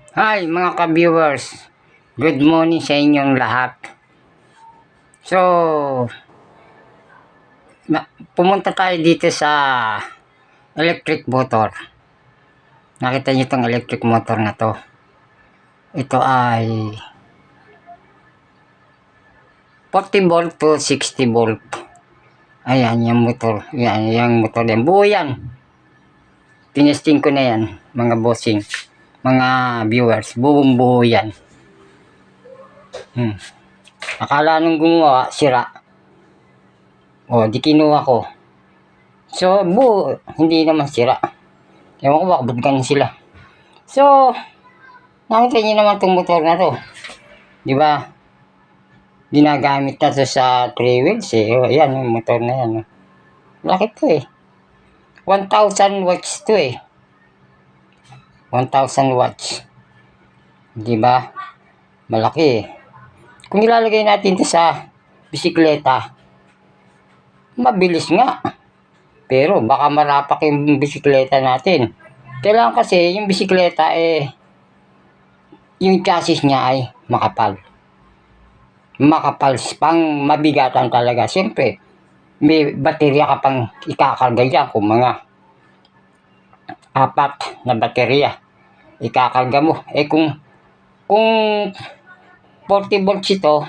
Hi mga ka-viewers, good morning sa inyong lahat. So, pumunta tayo dito sa electric motor. Nakita niyo itong electric motor na to. Ito ay 40 volt to 60 volt. Ayan, yung motor. Yan, yung motor yan. Buo yan. Tinesting ko na yan, mga bossing, mga viewers. Buong buo yan. Akala nung gumawa, sira. O, di kinuha ko. So, buo. Hindi naman sira. Ewan ko baka ba't ganun sila. So, nakita niyo naman itong motor na to. Di ba? Ginagamit na to sa 3 wheels eh. O, ayan, yung motor na yan. Laki to eh. 1,000 watts to eh. 1,000 watts. Di ba? Malaki eh. Kung ilalagay natin ito sa bisikleta, mabilis nga. Pero baka marapak yung bisikleta natin. Kailangan kasi yung bisikleta yung chassis niya ay makapal. Makapal, pang mabigatan talaga. Siyempre, may baterya ka pang ikakarga dyan kung mga 4 na baterya. Ikakarga mo. Kung 40 volts ito,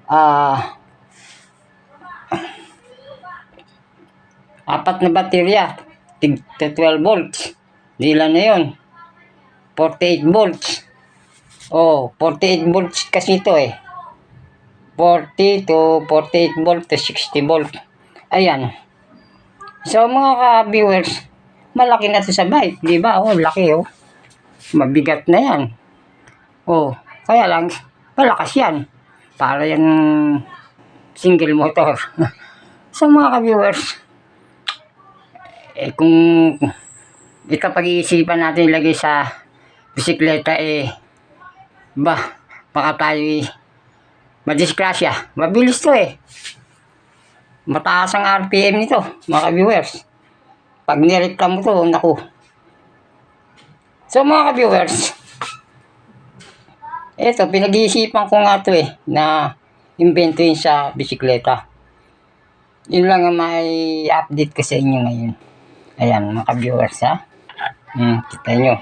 4 na baterya, 12 volts. Ilan na yun? 48 volts. 48 volts kasi ito eh. 40 to 48 volt to 60 volt. Ayan. So mga ka-viewers, malaki na ito sa bike. Diba? Laki oh. Mabigat na yan. Kaya lang, malakas yan. Para yan single motor. So mga ka-viewers, kung ito pag-iisipan natin ilagay sa bisikleta baka tayo madisgrasya. Mabilis to eh. Mataas ang RPM nito mga ka-viewers. Pag nireklamo to, naku. So mga ka-viewers, ito pinag-iisipan ko nga to na imbentoin sa bisikleta. Yun lang ang may update ko sa inyo ngayon. Ayan mga ka-viewers ha. Kita nyo.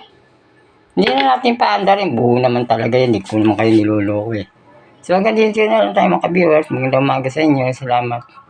Hindi na natin paandarin. Buo naman talaga yan. Hindi ko naman kayo niloloko eh. So hanggang dito na lang tayo mga ka-viewers. Magandang umaga sa inyo. Salamat.